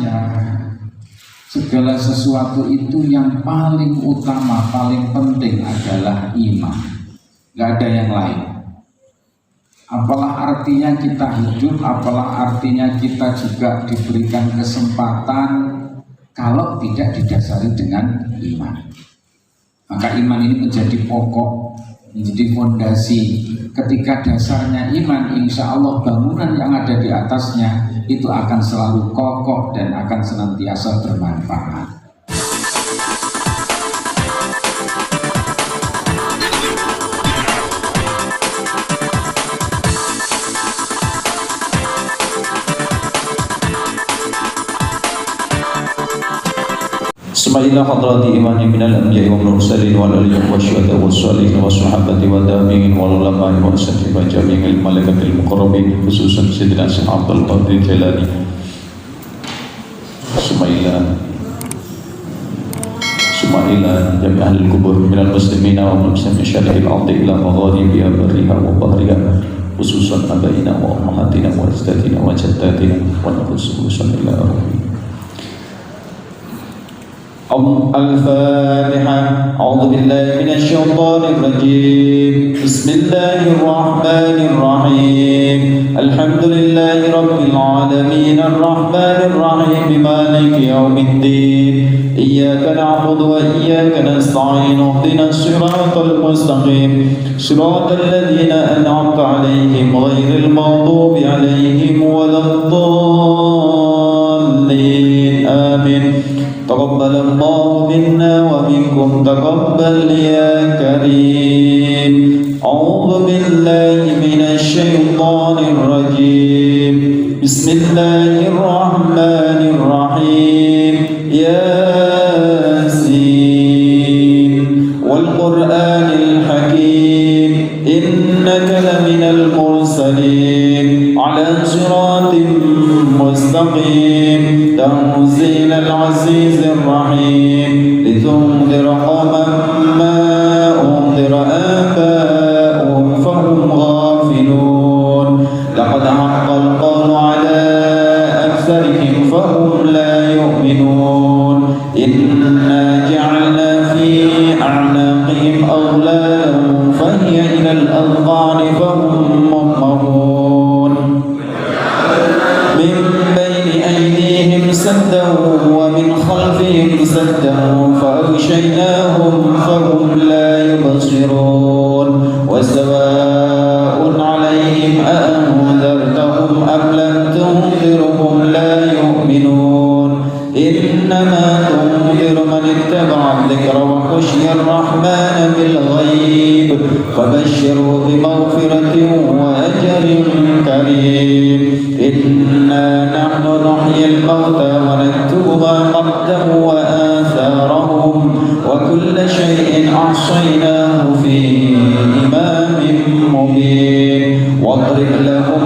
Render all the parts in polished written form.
atasnya segala sesuatu itu yang paling utama, paling penting adalah iman. Gak ada yang lain. Apalah artinya kita hidup, apalah artinya kita juga diberikan kesempatan kalau tidak didasari dengan iman. Maka iman ini menjadi pokok, menjadi fondasi. Ketika dasarnya iman, insya Allah bangunan yang ada di atasnya itu akan selalu kokoh dan akan senantiasa bermanfaat. Bismillah hadrati imani minal anbiya'i wal mursalin wal awliya'i wasyuhada'i wassalihin wassahabati wa tabi'in wal ulama'i wa ashabi wa jami'il malaikatil muqarrabin khususan sayyidina Abdul Qadir Jailani. Sumailan jami' ahli kubur minal muslimina wa muslimin syarihil ardi ila magharibiha barriha wa bahriha khususan abaina wa ummahatina wa ajdatina wa jaddatina wa khususan ila arwahina. الفاتحة. أعوذ بالله من الشيطان الرجيم. بسم الله الرحمن الرحيم. الحمد لله رب العالمين الرحمن الرحيم مالك يوم الدين. إياك نعبد وإياك نستعين اهدنا الصراط المستقيم صراط الذين أنعمت عليهم غير المغضوب عليهم ولا الضالين آمين. تقبل الله منا ومنكم تقبل يا كريم. أعوذ بالله من الشيطان الرجيم. بسم الله الرحمن الرحيم. ياسين والقرآن الحكيم إنك لمن المرسلين على صراط مستقيم تنزيل العزيز الرحيم لتنذر قوما ما أنذر آباؤهم فهم غافلون لقد حق القول على أكثرهم فهم لا يؤمنون إنا جعلنا في أعناقهم أغلالا فهي إلى الأذقان فهم مقمحون من بين أيديهم سدا ومن خلفهم سدا فأغشيناهم فهم لا يبصرون وسواء عليهم أأنذرتهم أم لم تنذرهم لا يؤمنون إنما تنذر من اتبع الذكر وخشي الرحمن بالغيب فبشره بمغفرة وأجر كريم. إنا نحن نحيي الموتى ونكتب ما قدموا وآثارهم وكل شيء أحصيناه في إمام مبين. واضرب لهم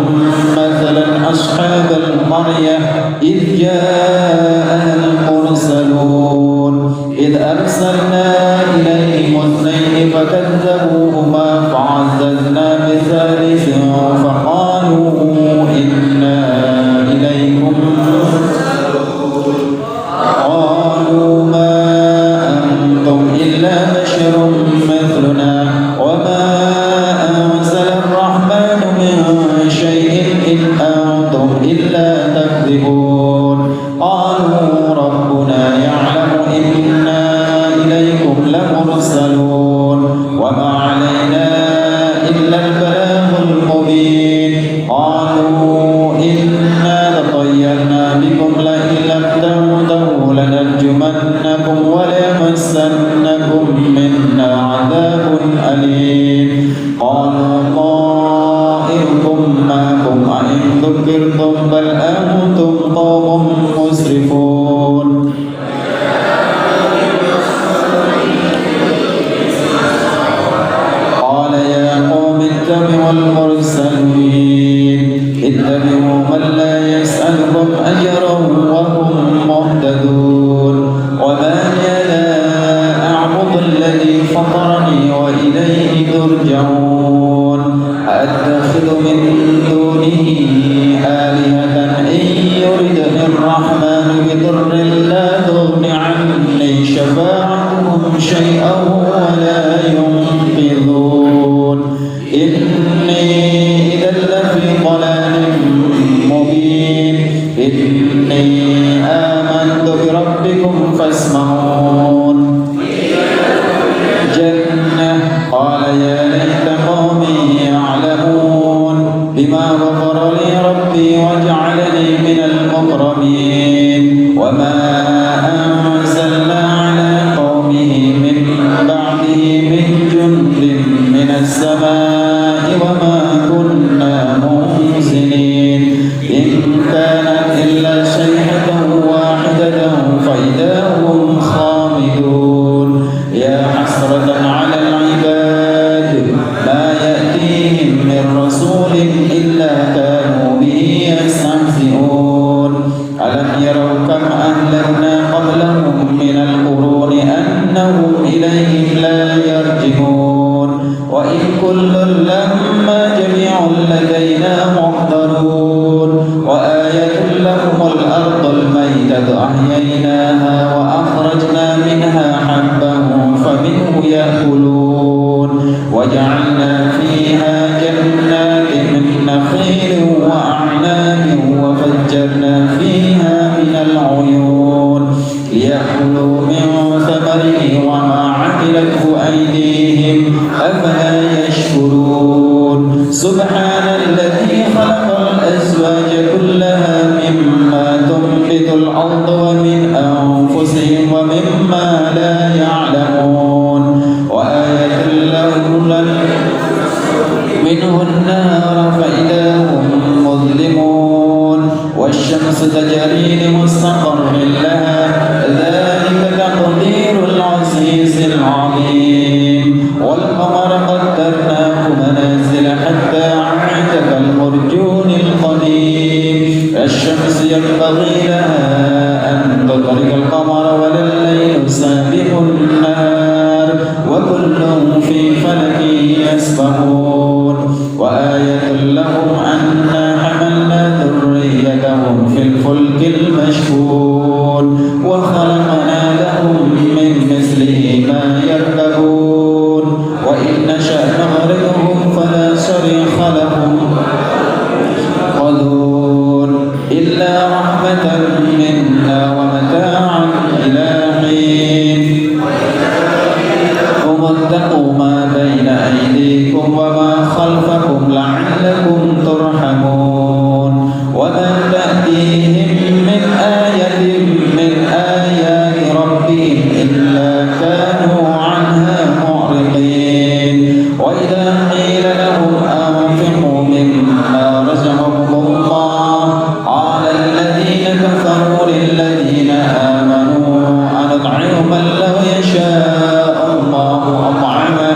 مثلا أصحاب القرية إذ جاءها المرسلون إذ أرسلنا إليهم اثنين فكذبوهما فعززنا بثالث فقالوا إنا إليكم قالوا ما أنتم إلا بشر مثلنا وما أنزل الرحمن من شيء إن أنتم إلا تكذبون. قالوا ربنا يعلم إنا إليكم لمرسلون وما علينا إلا البلاغ المبين. قالوا إنا لطيرنا بكم لئن لم تنتهوا لنرجمنكم وليمسنكم منا عذاب أليم. قالوا طائركم معكم أئن ذكرتم بل أنتم قوم مسرفون. قال يا قوم اتبعوا المرسلين اتبعوا من لا يسألكم أجرا وهم إني آمنت بربكم فاسمعون جنة قال يا ليت قومي يعلمون بما غفر لي ربي وجعلني من المكرمين وما أنزلنا على قومه من بعده من جند من السماء وما كنا منزلين إن كانت إلا صيحة واحدة فإذا هم خامدون يا حسرة على العباد ما يأتيهم من رسول إلا كانوا به يستهزئون ألم يروا كم أهلكنا قبلهم من القرون أنهم إليهم لا يرجعون وإن كل لما جميع لدينا محضرون وآية لهم الأرض الميتة أحييناها وأخرجنا منها حبا فمنه يأكلون وجعلنا فيها جنات من نخيل وأعناب وفجرنا فيها من العيون ليأكلوا من ثمره وما عملته أيديهم أفلا يشكرون سبحان الذي خلق الأزواج كلها مما تنبت الأرض ومن أنفسهم ومما لا يعلمون وآية لهم منه النار فإذا هم مظلمون والشمس تجري لمستقر لها ذلك تقدير العزيز العليم والقمر قدرناه منازل حتى عاد كالمرجون القديم الشمس ينبغي لها أن تدرك القمر ولا الليل سابق النهار وكل في فلك يسبحون وآية لهم أنا حملنا ذريتهم في الفلك المشحون وخلقنا لهم من مثله ما يركبون وإن نشأ نغرقهم فلا صريخ لهم قدور إلا رحمة منا ومتاعا إلى حين واتقوا ما بين أيديكم وما خلفكم لعلكم ترحمون وما تأتيهم من آية من آيات ربهم إلا كانوا عنها معرضين وإذا قيل لهم أنفقوا مما رزقكم الله قال الذين كفروا للذين آمنوا أنطعم من لو يشاء الله أطعمه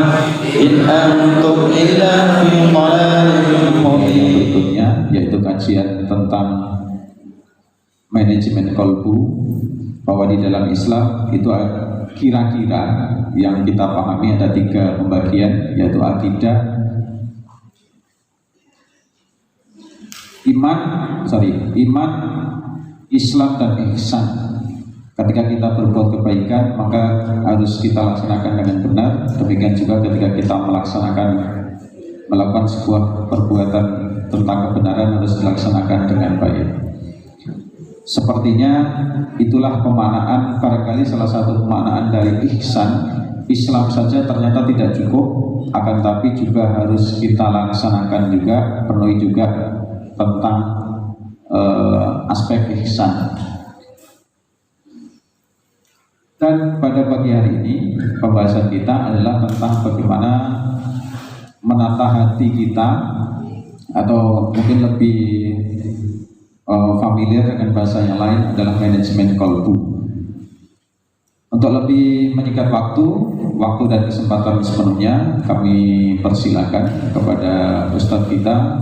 إن أنتم إلا في ضلال مبين. Berikutnya yaitu kajian tentang manajemen kolbu, bahwa di dalam Islam itu kira-kira yang kita pahami ada 3 pembagian, yaitu akidah, iman, Islam dan ihsan. Ketika kita berbuat kebaikan maka harus kita laksanakan dengan benar. Demikian juga ketika kita melakukan sebuah perbuatan tentang kebenaran harus dilaksanakan dengan baik. Sepertinya itulah pemaknaan, barangkali salah satu pemaknaan dari ihsan. Islam saja ternyata tidak cukup, akan tapi juga harus kita laksanakan juga, penuhi juga tentang aspek ihsan. Dan pada pagi hari ini pembahasan kita adalah tentang bagaimana menata hati kita, atau mungkin lebih familiar dengan bahasa yang lain adalah manajemen kolbu. Untuk lebih menyingkat waktu dan kesempatan sepenuhnya, kami persilakan kepada Ustadz kita,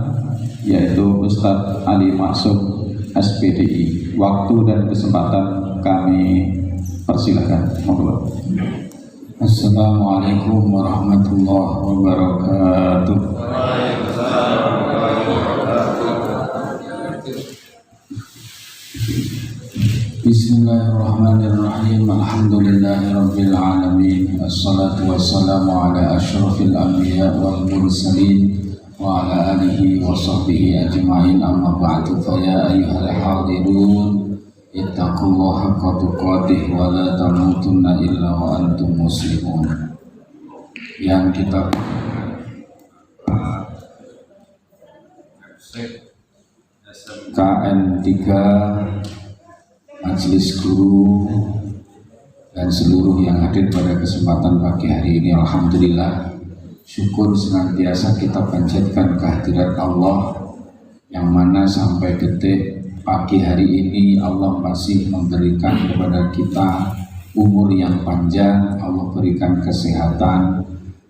yaitu Ustadz Ali Maksum SPDI. Waktu dan kesempatan kami persilakan. Monggo. Assalamualaikum warahmatullahi wabarakatuh. Bismillahirrahmanirrahim. Alhamdulillahirabbil alamin. Assalatu wassalamu ala asyrafil anbiya wal mursalin wa ala alihi wa sahbihi ajma'in. Amma ba'du, fa ya ayyuhal hadirun Wattaqullaha haqqa tuqatih wa la tamutunna illa wa antum muslimun. Yang kita KM3 Majelis Guru dan seluruh yang hadir pada kesempatan pagi hari ini, alhamdulillah, syukur senantiasa kita panjatkan kehadirat Allah yang mana sampai detik pagi hari ini Allah masih memberikan kepada kita umur yang panjang, Allah berikan kesehatan,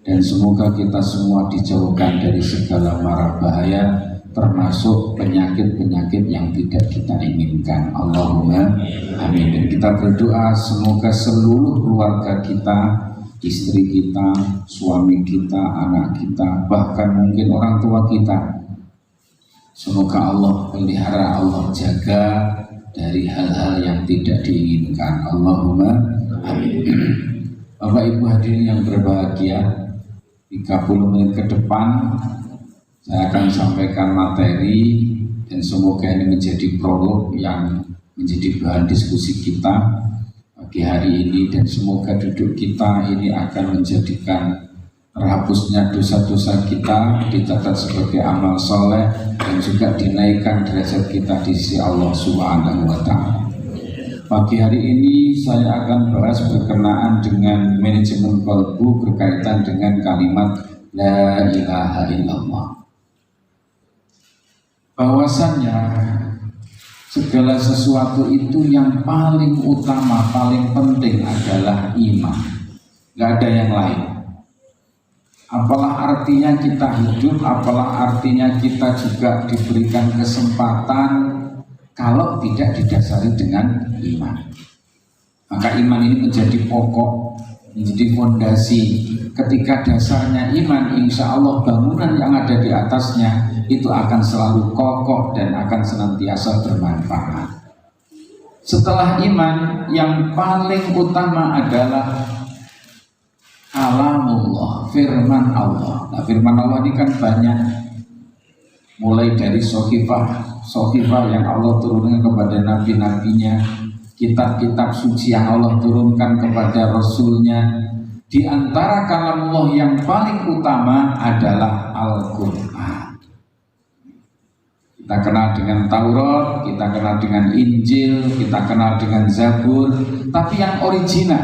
dan semoga kita semua dijauhkan dari segala mara bahaya, termasuk penyakit-penyakit yang tidak kita inginkan. Allahumma amin. Dan kita berdoa semoga seluruh keluarga kita, istri kita, suami kita, anak kita, bahkan mungkin orang tua kita, semoga Allah pelihara, Allah jaga dari hal-hal yang tidak diinginkan. Allahumma amin. Bapak Ibu hadirin yang berbahagia, 30 menit ke depan saya akan sampaikan materi, dan semoga ini menjadi prolog yang menjadi bahan diskusi kita pagi hari ini, dan semoga duduk kita ini akan menjadikan terhapusnya dosa-dosa kita, dicatat sebagai amal soleh, dan juga dinaikkan derajat kita di sisi Allah Subhanahu wa Ta'ala. Pagi hari ini saya akan bahas berkenaan dengan manajemen qalbu berkaitan dengan kalimat La ilaha illallah. Bahwasannya segala sesuatu itu yang paling utama, paling penting adalah iman. Gak ada yang lain. Apalah artinya kita hidup, apalah artinya kita juga diberikan kesempatan kalau tidak didasari dengan iman. Maka iman ini menjadi pokok, menjadi fondasi. Ketika dasarnya iman, insya Allah bangunan yang ada di atasnya itu akan selalu kokoh dan akan senantiasa bermanfaat. Setelah iman, yang paling utama adalah kalamullah, firman Allah. Nah, firman Allah ini kan banyak, mulai dari sohifah yang Allah turunkan kepada nabi-nabinya, kitab-kitab suci yang Allah turunkan kepada Rasulnya. Di antara kalamullah yang paling utama adalah Al-Quran. Kita kenal dengan Taurat, kita kenal dengan Injil, kita kenal dengan Zabur, tapi yang original,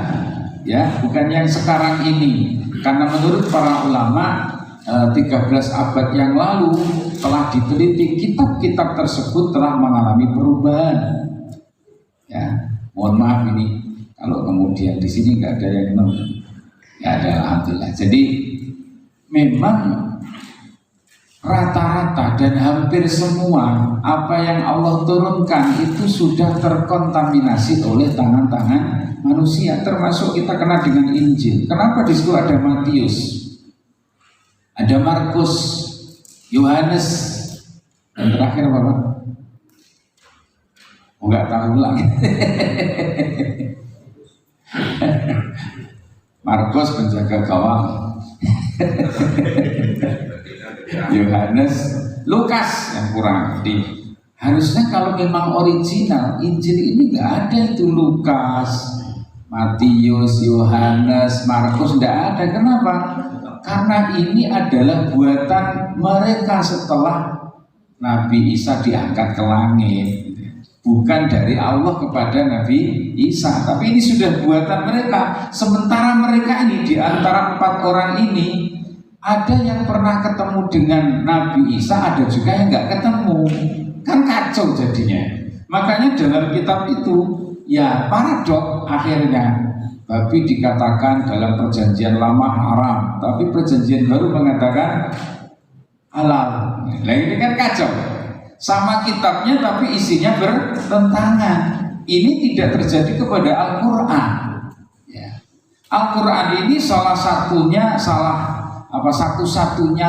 ya, bukan yang sekarang ini. Karena menurut para ulama 13 abad yang lalu telah diteliti, kitab-kitab tersebut telah mengalami perubahan. Ya, mohon maaf ini kalau kemudian di sini nggak ada yang nonton. Ya ada, alhamdulillah. Jadi memang rata-rata dan hampir semua apa yang Allah turunkan itu sudah terkontaminasi oleh tangan-tangan manusia, termasuk kita kenal dengan Injil. Kenapa di situ ada Matius, ada Markus, Yohanes, dan terakhir apa Pak? Oh, nggak tahu lagi. Markus penjaga gawang, Yohanes, Lukas yang kurang. Harusnya kalau memang original Injil ini nggak ada itu Lukas, Matius, Yohanes, Markus, nggak ada. Kenapa? Karena ini adalah buatan mereka setelah Nabi Isa diangkat ke langit. Bukan dari Allah kepada Nabi Isa, tapi ini sudah buatan mereka. Sementara mereka ini, di antara 4 orang ini, ada yang pernah ketemu dengan Nabi Isa, ada juga yang nggak ketemu. Kan kacau jadinya. Makanya dalam kitab itu ya paradok akhirnya. Tapi dikatakan dalam perjanjian lama haram, tapi perjanjian baru mengatakan halal. Nah ini kan kacau. Sama kitabnya tapi isinya bertentangan. Ini tidak terjadi kepada Al-Quran. Ya. Al-Quran ini satu-satunya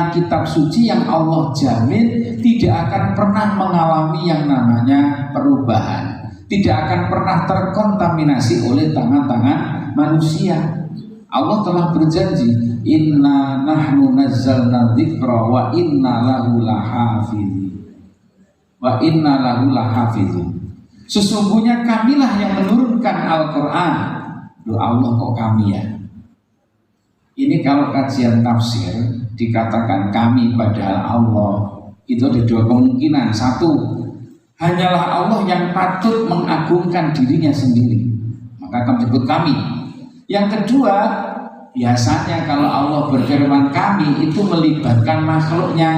kitab suci yang Allah jamin tidak akan pernah mengalami yang namanya perubahan, tidak akan pernah terkontaminasi oleh tangan-tangan manusia. Allah telah berjanji, inna nahnu nazzalna dzikra wa inna lahu lahafizun. Sesungguhnya kamilah yang menurunkan Al-Quran. Loh, Allah kok kami ya? Ini kalau kajian tafsir dikatakan kami padahal Allah, itu ada dua kemungkinan. Satu, hanyalah Allah yang patut mengagungkan dirinya sendiri, maka akan disebut kami. Yang kedua, biasanya kalau Allah berfirman kami itu melibatkan makhluknya.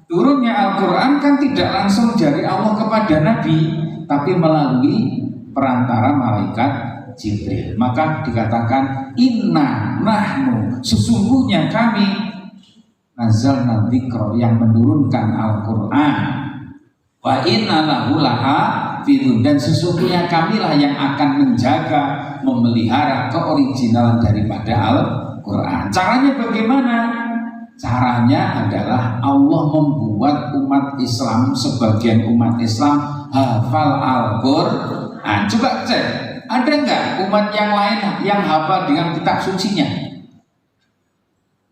Turunnya Al-Quran kan tidak langsung dari Allah kepada Nabi, tapi melalui perantara malaikat Jibril. Maka dikatakan inna nahnu, sesungguhnya kami nazalna dzikra, yang menurunkan Al-Quran, wa inna lahu lahafidun, dan sesungguhnya kamilah yang akan menjaga, memelihara keoriginalan daripada Al-Quran. Caranya bagaimana? Caranya adalah Allah membuat umat Islam, sebagian umat Islam hafal Al-Quran. Coba cek, ada nggak umat yang lain yang hafal dengan kitab sucinya?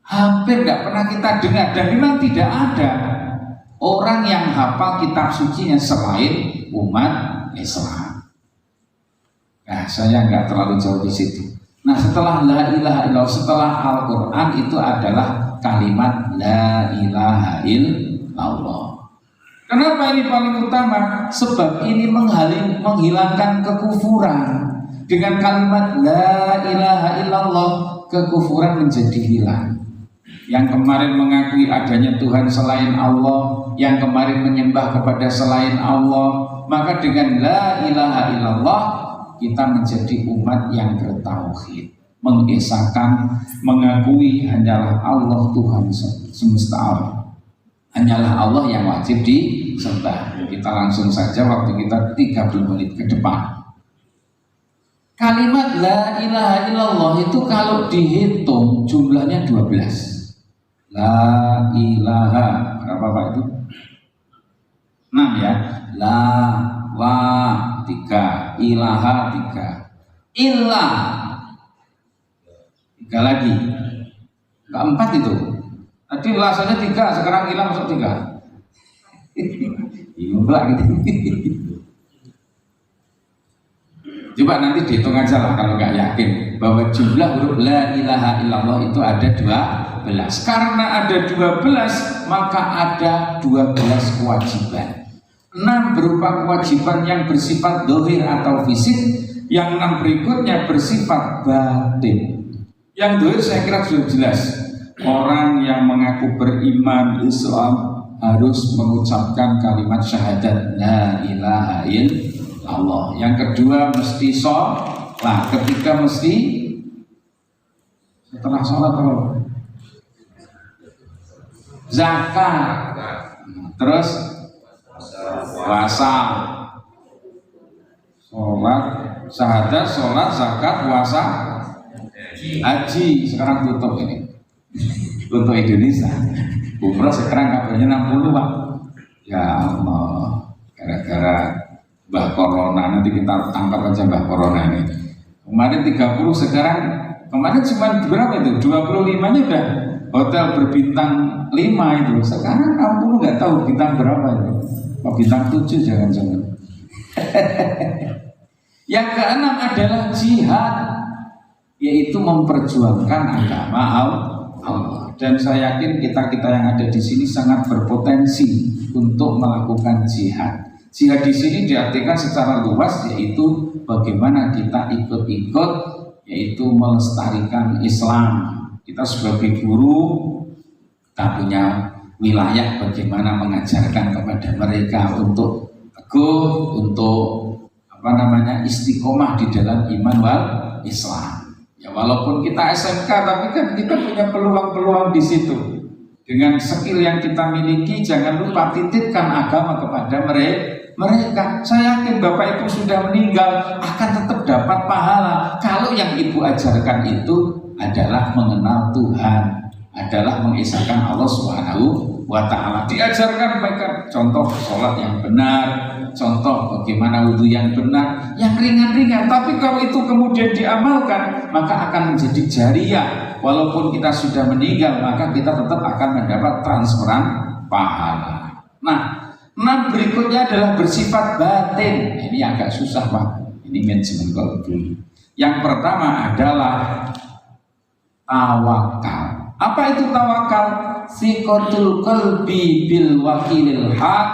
Hampir nggak pernah kita dengar, dan memang tidak ada orang yang hafal kitab sucinya selain umat Islam. Nah, saya nggak terlalu jauh di situ. Nah, setelah la ilaha illallah, setelah Al-Quran itu adalah kalimat la ilaha illallah. Kenapa ini paling utama? Sebab ini menghilangkan kekufuran. Dengan kalimat la ilaha illallah, kekufuran menjadi hilang. Yang kemarin mengakui adanya Tuhan selain Allah, yang kemarin menyembah kepada selain Allah, maka dengan la ilaha illallah kita menjadi umat yang bertauhid, mengesahkan, mengakui hanyalah Allah Tuhan semesta alam, hanyalah Allah yang wajib disembah. Kita langsung saja, waktu kita 30 menit ke depan. Kalimat la ilaha illallah itu kalau dihitung jumlahnya 12. La ilaha, berapa Pak itu? 6 ya. La, wa 3, ilaha 3, illah 3 lagi, keempat itu. Tadi rasanya 3, sekarang ilah masuk 3. Bingung lah gitu. Coba nanti dihitung aja lah kalau nggak yakin bahwa jumlah huruf la ilaha illallah itu ada 12. Karena ada 12, maka ada 12 kewajiban. 6 berupa kewajiban yang bersifat dohir atau fisik, yang 6 berikutnya bersifat batin. Yang dohir saya kira sudah jelas. Orang yang mengaku beriman Islam harus mengucapkan kalimat syahadat la ilaha illallah. Yang kedua mesti sholat. Ketiga mesti setelah sholat zakat, terus puasa, sholat, syahadat, sholat, zakat, puasa, haji. Sekarang tutup ini untuk Indonesia. Umroh sekarang kabarnya 60 Pak. Ya Allah, gara-gara Mbah Corona, nanti kita tangkap aja Mbah Corona ini. Kemarin 30, sekarang kemarin cuma berapa itu? 25-nya udah hotel berbintang 5 itu. Sekarang 60 nggak tahu bintang berapa itu. Oh, bintang 7 jangan-jangan. Yang keenam adalah jihad, yaitu memperjuangkan agama Allah. Dan saya yakin kita-kita yang ada di sini sangat berpotensi untuk melakukan jihad. Jihad di sini diartikan secara luas, yaitu bagaimana kita ikut-ikut, yaitu melestarikan Islam. Kita sebagai guru, kita punya wilayah bagaimana mengajarkan kepada mereka untuk teguh, untuk istiqomah di dalam iman wal Islam. Ya walaupun kita SMK, tapi kan kita punya peluang-peluang di situ. Dengan skill yang kita miliki, jangan lupa titipkan agama kepada mereka. Saya yakin Bapak Ibu sudah meninggal akan tetap dapat pahala kalau yang Ibu ajarkan itu adalah mengenal Tuhan, adalah mengesahkan Allah Subhanahu wa ta'ala. Diajarkan mereka contoh sholat yang benar, contoh bagaimana wudhu yang benar, yang ringan-ringan. Tapi kalau itu kemudian diamalkan, maka akan menjadi jariah. Walaupun kita sudah meninggal, maka kita tetap akan mendapat transferan pahala. Nah, Nah, berikutnya adalah bersifat batin. Ini agak susah Pak. Ini manajemen qalbi. Yang pertama adalah tawakal. Apa itu tawakal? Siqatul qalbi bil wakilil haq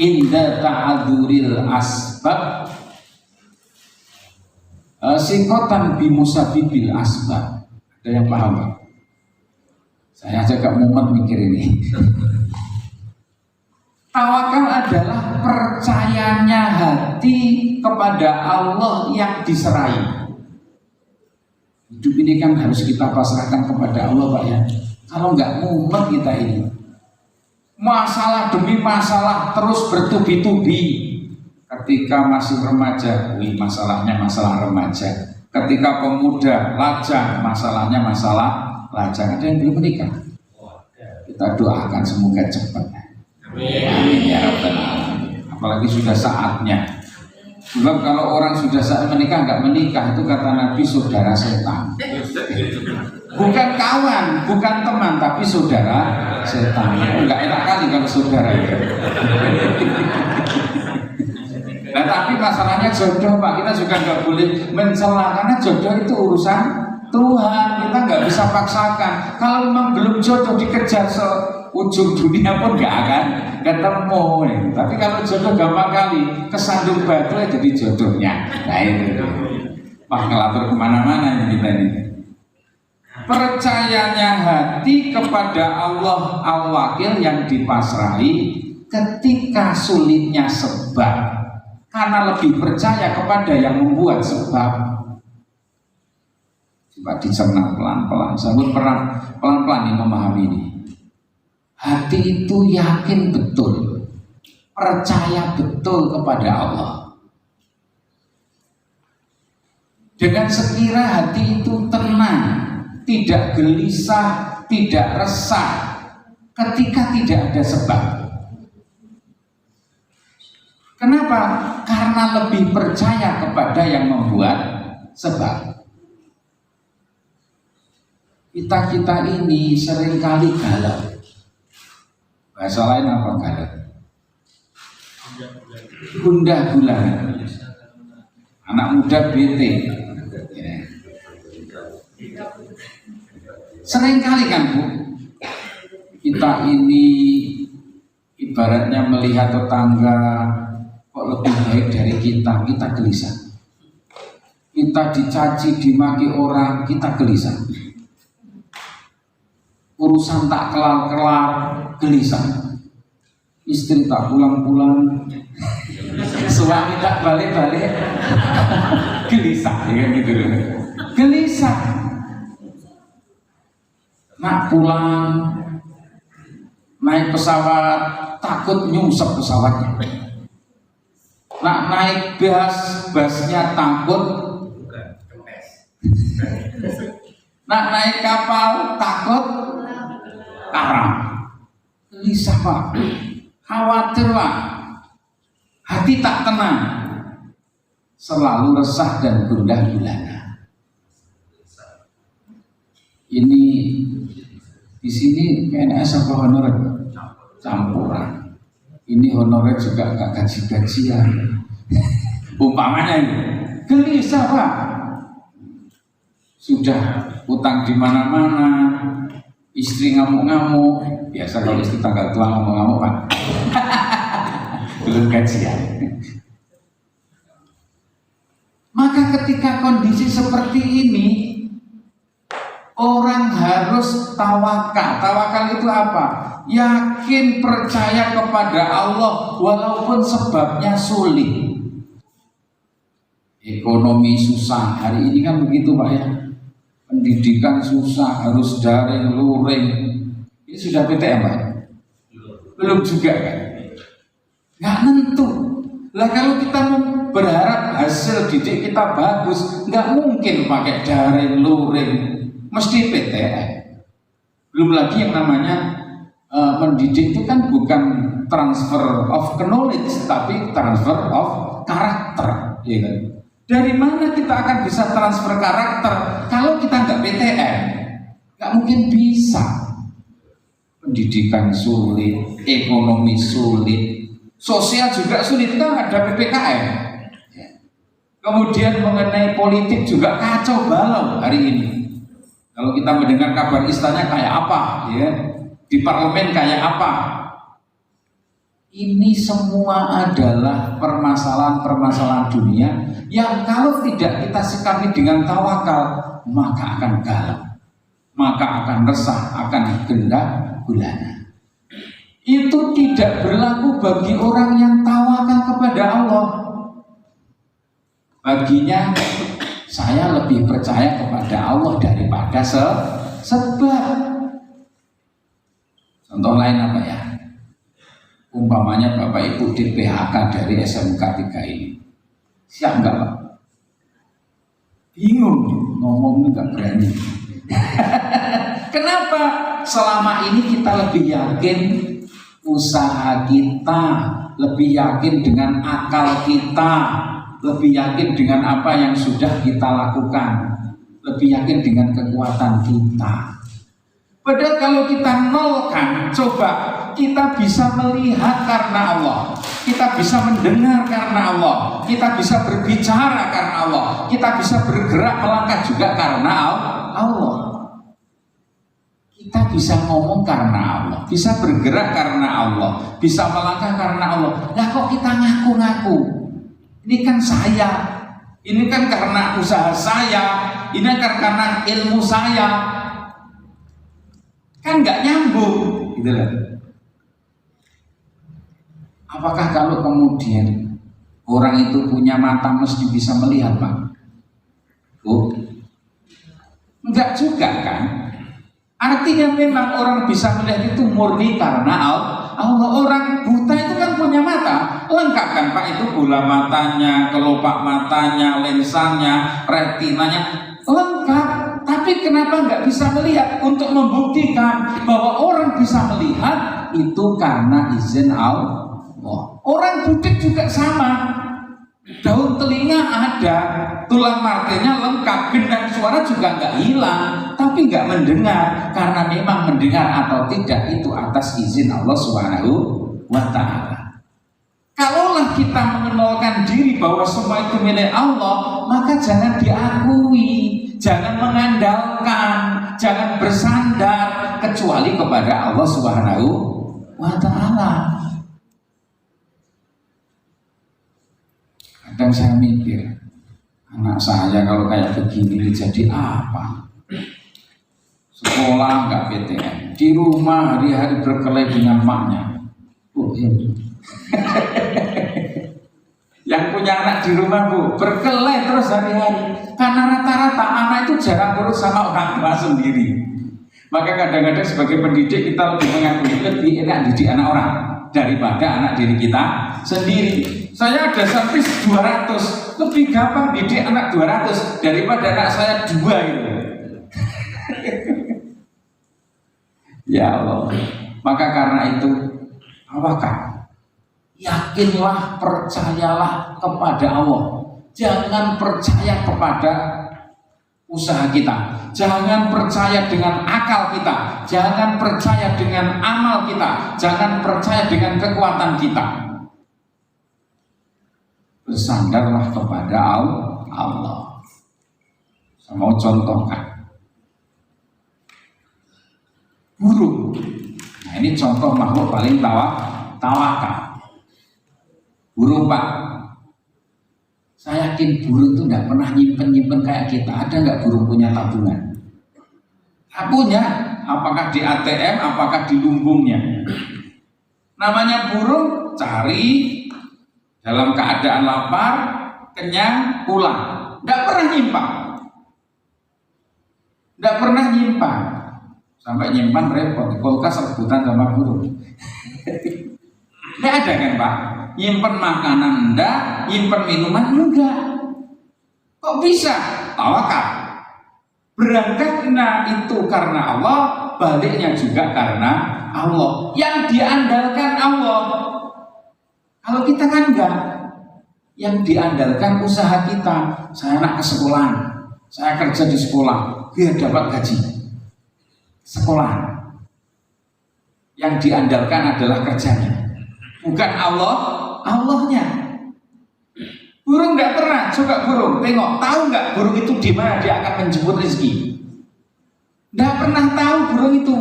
inda ta'adzuril asbab. Siqatan bimusabibil asbab. Ada yang paham Pak? Saya aja gak mumet mikir ini. Tawakal adalah percayanya hati kepada Allah yang diserai. Hidup ini kan harus kita pasrahkan kepada Allah Pak ya. Kalau nggak mumet kita ini, masalah demi masalah terus bertubi-tubi. Ketika masih remaja, masalahnya masalah remaja. Ketika pemuda, lajang, masalahnya masalah lajang. Ada yang belum menikah? Kita doakan semoga cepat. Amin ya rabbal alamin. Apalagi sudah saatnya. Sebab kalau orang sudah saat menikah nggak menikah, itu kata Nabi saudara setan. Bukan kawan, bukan teman, tapi saudara setan. Nggak enak kali kalau saudara ya. Nah tapi masalahnya jodoh Pak, kita juga nggak boleh mencela karena jodoh itu urusan Tuhan, kita nggak bisa paksakan. Kalau memang belum jodoh dikejar ujung dunia pun nggak akan ketemu. Tapi kalau jodoh gampang kali kesandung batu ya jadi jodohnya. Nah itu Pak ngelatur kemana-mana ini kita ini. Percayanya hati kepada Allah Al-Wakil yang dipasrahi ketika sulitnya sebab, karena lebih percaya kepada yang membuat sebab. Coba dicerna pelan-pelan. Saya pun pernah pelan-pelan yang memahami ini. Hati itu yakin betul, percaya betul kepada Allah. Dengan sekira hati itu tenang, tidak gelisah, tidak resah ketika tidak ada sebab. Kenapa? Karena lebih percaya kepada yang membuat sebab. Kita ini seringkali galau. Bahasa lain apa galau? Gundah gulana. Anak muda bete. Ya. Seringkali kan Bu, kita ini ibaratnya melihat tetangga kok lebih baik dari kita gelisah. Kita dicaci, dimaki orang, kita gelisah. Urusan tak kelar-kelar, gelisah. Istri tak pulang-pulang, suami tak balik-balik, gelisah, ya kan gitu loh. Gelisah. Nak pulang, naik pesawat, takut nyungsep pesawatnya. Nak naik basnya takut. Nak naik kapal, takut karam. Gelisah Pak, khawatir Pak, hati tak tenang, selalu resah dan gundah gulana. Ini di sini PNS apa honorer? Campuran. Ini honorer juga gak gaji-gajian. Umpamanya ini gelisah Pak, sudah utang di mana-mana, istri ngamuk-ngamuk. Biasa kalau istri tanggal tua ngamuk-ngamuk Pak. Belum gajian. Maka ketika kondisi seperti ini, orang harus tawakal. Tawakal itu apa? Yakin percaya kepada Allah walaupun sebabnya sulit. Ekonomi susah, hari ini kan begitu Pak ya. Pendidikan susah, harus daring, luring. Ini sudah PTM Pak? Belum juga kan? Nggak nentu. Lah kalau kita berharap hasil didik kita bagus, nggak mungkin pakai daring, luring, mesti PTM. Belum lagi yang namanya mendidik itu kan bukan transfer of knowledge, tapi transfer of karakter, ya kan? Dari mana kita akan bisa transfer karakter kalau kita nggak PTM? Nggak mungkin bisa. Pendidikan sulit, ekonomi sulit, sosial juga sulit, kan ada PPKM. Kemudian mengenai politik juga kacau balau hari ini. Kalau kita mendengar kabar istana kayak apa, ya, di parlemen kayak apa. Ini semua adalah permasalahan-permasalahan dunia yang kalau tidak kita sikapi dengan tawakal, maka akan galau, maka akan resah, akan gundah gulana. Itu tidak berlaku bagi orang yang tawakal kepada Allah. Baginya, saya lebih percaya kepada Allah daripada sebab. Contoh lain apa ya? Umpamanya Bapak Ibu di PHK dari SMK 3 ini, siap nggak Pak? Bingung, ngomong nggak berani. Kenapa? Selama ini kita lebih yakin usaha kita, lebih yakin dengan akal kita, lebih yakin dengan apa yang sudah kita lakukan, lebih yakin dengan kekuatan kita. Padahal kalau kita nolkan, coba kita bisa melihat karena Allah, kita bisa mendengar karena Allah, kita bisa berbicara karena Allah, kita bisa bergerak melangkah juga karena Allah. Kita bisa ngomong karena Allah, bisa bergerak karena Allah, bisa melangkah karena Allah. Lah kok kita ngaku-ngaku? Ini kan saya, ini kan karena usaha saya, ini kan karena ilmu saya. Kan nggak nyambung, gitu loh. Apakah kalau kemudian orang itu punya mata mesti bisa melihat, Pak? Oh, enggak juga kan? Artinya memang orang bisa melihat itu murni karena Allah. Orang buta itu kan punya mata, lengkap kan Pak? Itu bola matanya, kelopak matanya, lensanya, retinanya, lengkap. Tapi kenapa nggak bisa melihat? Untuk membuktikan bahwa orang bisa melihat itu karena izin Allah. Orang budik juga sama, daun telinga ada, tulang martelnya lengkap, gendang suara juga nggak hilang, tapi nggak mendengar karena memang mendengar atau tidak itu atas izin Allah Subhanahu wa Ta'ala. Kalaulah kita mengenalkan diri bahwa semua itu milik Allah, maka jangan diakui, jangan mengandalkan, jangan bersandar kecuali kepada Allah Subhanahu wa Ta'ala. Kadang saya mikir, anak saya kalau kayak begini jadi apa? Sekolah nggak PTN, di rumah hari-hari berkelahi dengan maknya. Oh, ini. Yang punya anak di rumah Bu, berkelahi terus hari-hari. Karena rata-rata anak itu jarang urus sama orang tua sendiri. Maka kadang-kadang sebagai pendidik kita lebih mengakui lebih enak didik anak orang daripada anak diri kita sendiri. Saya ada servis 200, lebih gampang didik anak 200 daripada anak saya 2 itu. Ya Allah. Maka karena itu, apakah? Yakinlah, percayalah kepada Allah. Jangan percaya kepada usaha kita. Jangan percaya dengan akal kita. Jangan percaya dengan amal kita. Jangan percaya dengan kekuatan kita. Bersandarlah kepada Allah. Saya mau contohkan burung. Nah ini contoh makhluk paling tawakal. Burung Pak, saya yakin burung itu tidak pernah nyimpen kayak kita. Ada nggak burung punya tabungan? Punya. Apakah di ATM, apakah di lumbungnya? Namanya burung, cari dalam keadaan lapar, kenyang, pulang. Tidak pernah nyimpang. Tidak pernah nyimpang. Sampai nyimpan repot, kulkas rebutan sama burung. Tidak ada kan Pak? Nyimpen makanan enggak, nyimpen minuman enggak. Kok bisa? Tawakal. Berangkatnya itu karena Allah, baliknya juga karena Allah. Yang diandalkan Allah. Kalau kita kan enggak. Yang diandalkan usaha kita. Saya anak ke sekolah, saya kerja di sekolah biar dapat gaji sekolah. Yang diandalkan adalah kerjanya, bukan Allahnya. Burung nggak pernah, coba burung, tengok, tahu nggak burung itu di mana dia akan menjemput rezeki? Nggak pernah tahu burung itu.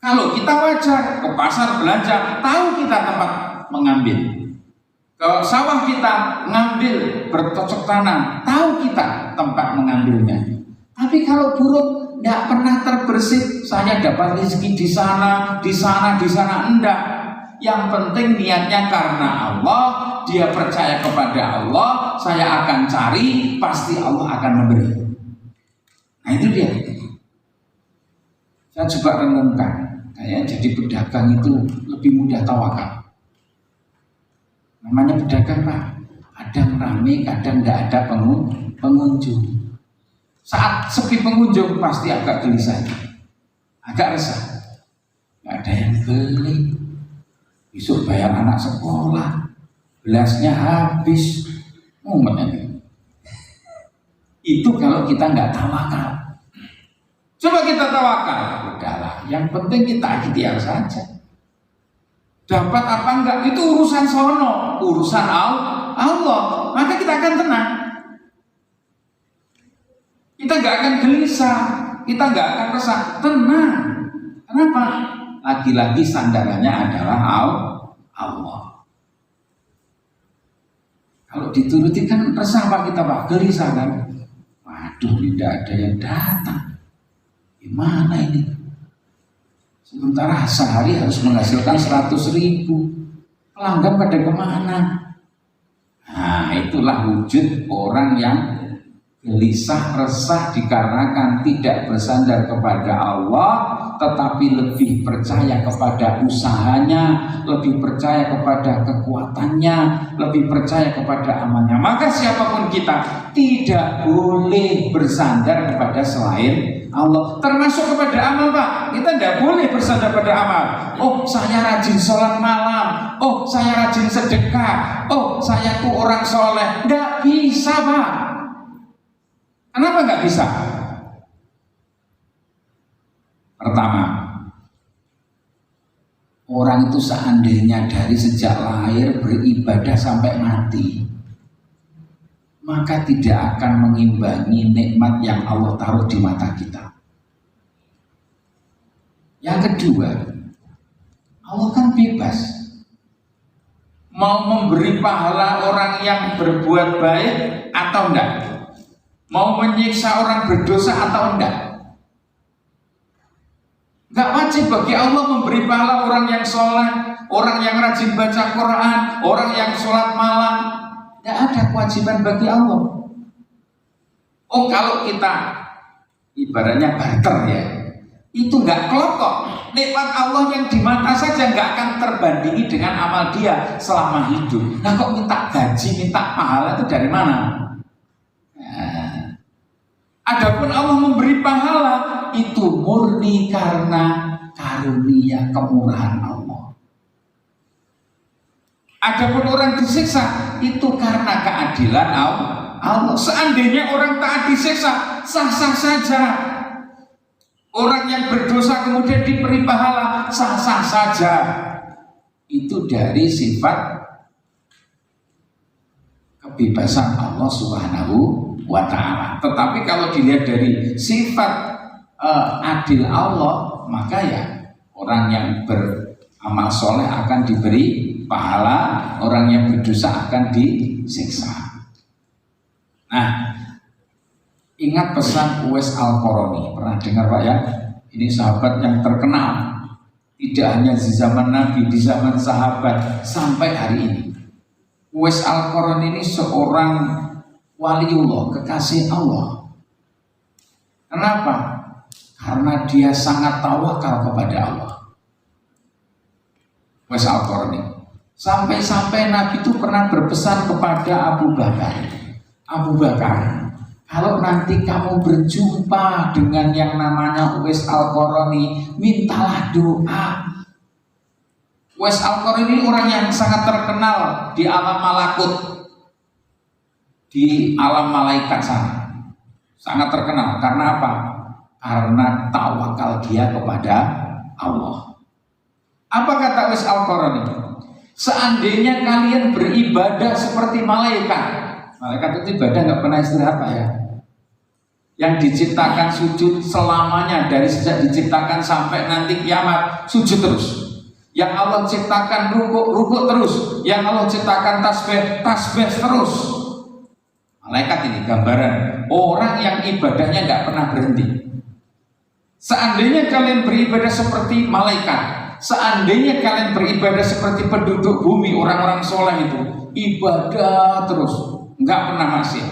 Kalau kita wajar ke pasar belanja, tahu kita tempat mengambil. Ke sawah kita ngambil, bercocok tanam, tahu kita tempat mengambilnya. Tapi kalau burung nggak pernah terbersit, saya dapat rezeki di sana, enggak. Yang penting niatnya karena Allah, dia percaya kepada Allah, saya akan cari, pasti Allah akan memberi. Nah itu dia. Saya coba renungkan, kayak jadi pedagang itu lebih mudah tawakal. Namanya pedagang Pak, kadang rame, kadang nggak ada pengunjung. Saat sepi pengunjung pasti agak gelisah, agak resah. Nggak ada yang beli. Besok bayar anak sekolah, belasnya habis, mumet ini. Itu kalau kita nggak tawakal. Coba kita tawakal, udahlah. Yang penting kita ikhtiar saja. Dapat apa enggak itu urusan sono, urusan Allah. Maka kita akan tenang. Kita nggak akan gelisah, kita nggak akan resah, tenang. Kenapa? Lagi-lagi sandarannya adalah Allah. Kalau dituruti kan resah Pak kita Pak, gelisah kan. Waduh, tidak ada yang datang. Gimana ini? Sementara sehari harus menghasilkan 100.000. Pelanggan pada kemana? Nah, itulah wujud orang yang gelisah, resah dikarenakan tidak bersandar kepada Allah, tetapi lebih percaya kepada usahanya, lebih percaya kepada kekuatannya, lebih percaya kepada amalnya. Maka siapapun kita tidak boleh bersandar kepada selain Allah, termasuk kepada amal Pak. Kita tidak boleh bersandar pada amal. Oh, saya rajin sholat malam. Oh, saya rajin sedekah. Oh, saya tuh orang soleh. Tidak bisa Pak. Kenapa nggak bisa? Pertama, orang itu seandainya dari sejak lahir beribadah sampai mati, maka tidak akan mengimbangi nikmat yang Allah taruh di mata kita. Yang kedua, Allah kan bebas. Mau memberi pahala orang yang berbuat baik atau enggak? Mau menyiksa orang berdosa atau enggak? Enggak wajib bagi Allah memberi pahala orang yang sholat, orang yang rajin baca Quran, orang yang sholat malam. Enggak ada kewajiban bagi Allah. Oh, kalau kita ibaratnya barter ya, itu enggak kelokok. Nikmat Allah yang di mata saja enggak akan terbandingi dengan amal dia selama hidup. Nah kok minta gaji, minta pahala itu dari mana? Adapun Allah memberi pahala itu murni karena karunia kemurahan Allah. Adapun orang disiksa itu karena keadilan Allah. Seandainya orang taat disiksa, sah-sah saja. Orang yang berdosa kemudian diberi pahala, sah-sah saja. Itu dari sifat kebebasan Allah Subhanahu wa ta'ala. Tetapi kalau dilihat dari sifat adil Allah, maka ya orang yang beramal soleh akan diberi pahala, orang yang berdosa akan disiksa. Nah, ingat pesan Uwais Al-Qarani, pernah dengar Pak ya? Ini sahabat yang terkenal, tidak hanya di zaman Nabi, di zaman sahabat sampai hari ini. Uwais Al-Qarani ini seorang waliullah, kekasih Allah. Kenapa? Karena dia sangat tawakal kepada Allah. Uwais Al-Qarani. Sampai-sampai Nabi itu pernah berpesan kepada Abu Bakar. Abu Bakar, kalau nanti kamu berjumpa dengan yang namanya Uwais Al-Qarani, mintalah doa. Uwais Al-Qarani ini orang yang sangat terkenal di alam malakut, di alam malaikat sana. Sangat terkenal. Karena apa? Karena tawakal dia kepada Allah. Apa kata Uwais Al-Qarani? Seandainya kalian beribadah seperti malaikat. Malaikat itu ibadah nggak pernah istirahat Pak ya. Yang diciptakan sujud selamanya, dari sejak diciptakan sampai nanti kiamat, sujud terus. Yang Allah ciptakan rukuk terus. Yang Allah ciptakan tasbih terus. Malaikat ini gambaran orang yang ibadahnya nggak pernah berhenti. Seandainya kalian beribadah seperti malaikat, seandainya kalian beribadah seperti penduduk bumi, orang-orang soleh itu ibadah terus, nggak pernah maksiat,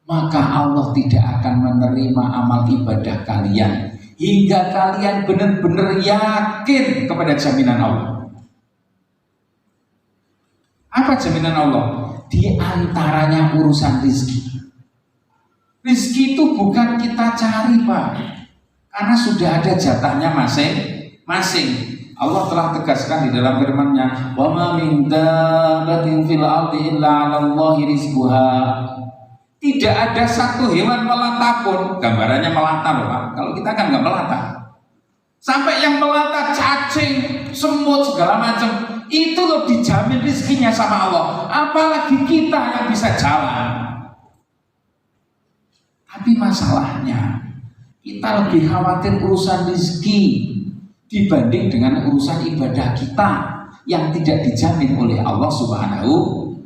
maka Allah tidak akan menerima amal ibadah kalian hingga kalian benar-benar yakin kepada jaminan Allah. Apa jaminan Allah? Di antaranya urusan rizki. Rizki itu bukan kita cari Pak, karena sudah ada jatahnya masing-masing. Allah telah tegaskan di dalam firman-Nya, "Wa ma min dabbatin fil ardi illa 'alallahi rizquha." Tidak ada satu hewan melata pun, gambarannya melata loh Pak. Kalau kita kan nggak melata. Sampai yang melata, cacing, semut, segala macam, itu loh dijamin rizkinya sama Allah. Apalagi kita yang bisa jalan. Tapi masalahnya, kita lebih khawatir urusan rizki dibanding dengan urusan ibadah kita yang tidak dijamin oleh Allah Subhanahu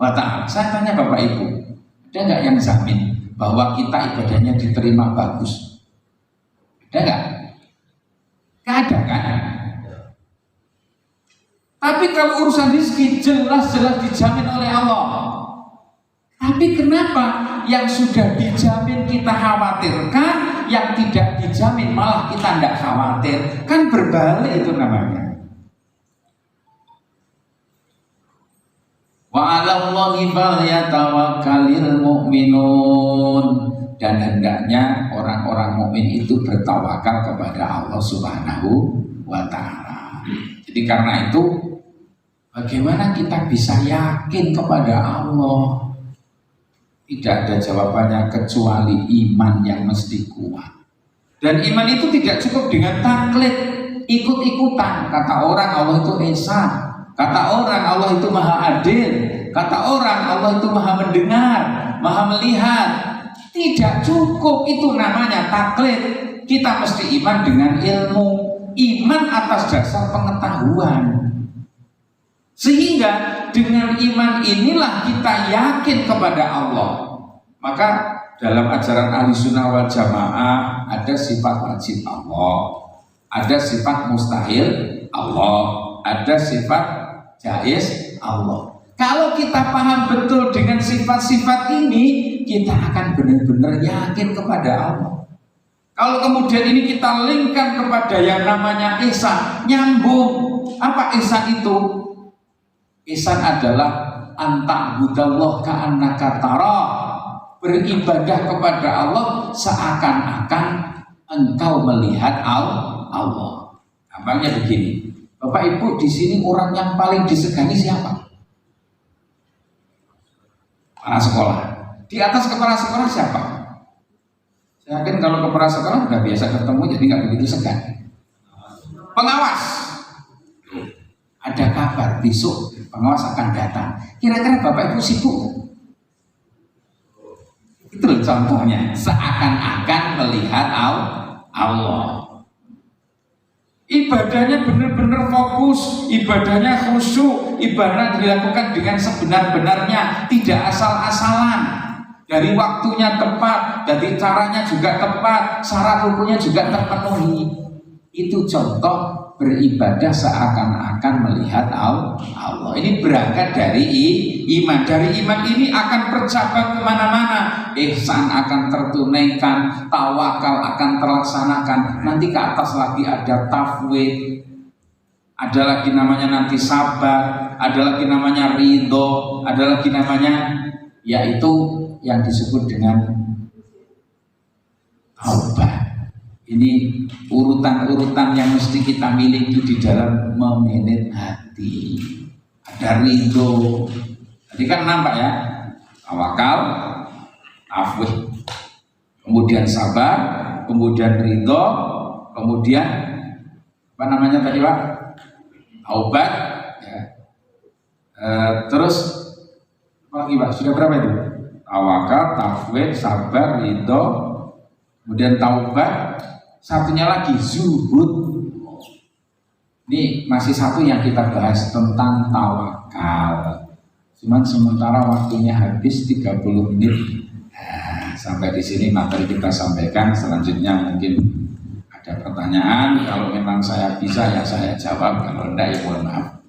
wa Ta'ala. Saya tanya Bapak Ibu, ada nggak yang jamin bahwa kita ibadahnya diterima bagus? Ada nggak? Nggak ada kan? Tapi kalau urusan rizki jelas-jelas dijamin oleh Allah. Tapi kenapa yang sudah dijamin kita khawatirkan, yang tidak dijamin malah kita tidak khawatir? Kan berbalik itu namanya. Wa 'alallahi falyatawakkalul mu'minun. Dan hendaknya orang-orang mukmin itu bertawakal kepada Allah Subhanahu wa Ta'ala. Jadi karena itu, bagaimana kita bisa yakin kepada Allah? Tidak ada jawabannya kecuali iman yang mesti kuat. Dan iman itu tidak cukup dengan taklid, ikut-ikutan. Kata orang Allah itu esa, kata orang Allah itu maha adil, kata orang Allah itu maha mendengar, maha melihat. Tidak cukup, itu namanya taklid. Kita mesti iman dengan ilmu, iman atas dasar pengetahuan. Sehingga dengan iman inilah kita yakin kepada Allah. Maka dalam ajaran Ahlussunnah wal Jamaah ada sifat wajib Allah, ada sifat mustahil Allah, ada sifat jaiz Allah. Kalau kita paham betul dengan sifat-sifat ini, kita akan benar-benar yakin kepada Allah. Kalau kemudian ini kita linkkan kepada yang namanya ihsan, nyambung. Apa ihsan itu? Ihsan adalah anta'budallah ka'annaka tara, beribadah kepada Allah seakan-akan engkau melihat Allah. Gampangnya begini, Bapak Ibu di sini orang yang paling disegani siapa? Kepala sekolah. Di atas kepala sekolah siapa? Saya yakin kalau kepala sekolah udah biasa ketemu jadi nggak begitu segan. Pengawas. Ada kabar besok pengawas akan datang. Kira-kira Bapak Ibu sibuk? Itu contohnya, seakan-akan melihat Allah. Ibadahnya benar-benar fokus, ibadahnya khusyuk, ibadah dilakukan dengan sebenar-benarnya, tidak asal-asalan. Dari waktunya tepat, dari caranya juga tepat, syarat rukunnya juga terpenuhi. Itu contoh beribadah seakan-akan melihat Allah. Ini berangkat dari iman. Dari iman ini akan bercabang kemana-mana. Ihsan akan tertunaikan, tawakal akan terlaksanakan. Nanti ke atas lagi ada tafwid, ada lagi namanya nanti sabar, ada lagi namanya ridho, ada lagi namanya yaitu yang disebut dengan taubat. Ini urutan-urutan yang mesti kita miliki di dalam memanage hati. Ada ridho. Tadi kan nampak ya, tawakal, tafwid, kemudian sabar, kemudian ridho, kemudian apa namanya tadi Pak? taubat, ya. Terus apa lagi Pak? Sudah berapa itu? Tawakal, tafwid, sabar, ridho, kemudian taubat. Satunya lagi zuhud. Ini masih satu yang kita bahas tentang tawakal. Cuman sementara waktunya habis 30 menit. Nah, sampai di sini materi kita sampaikan. Selanjutnya mungkin ada pertanyaan. Kalau memang saya bisa ya saya jawab. Kalau enggak ya mohon maaf.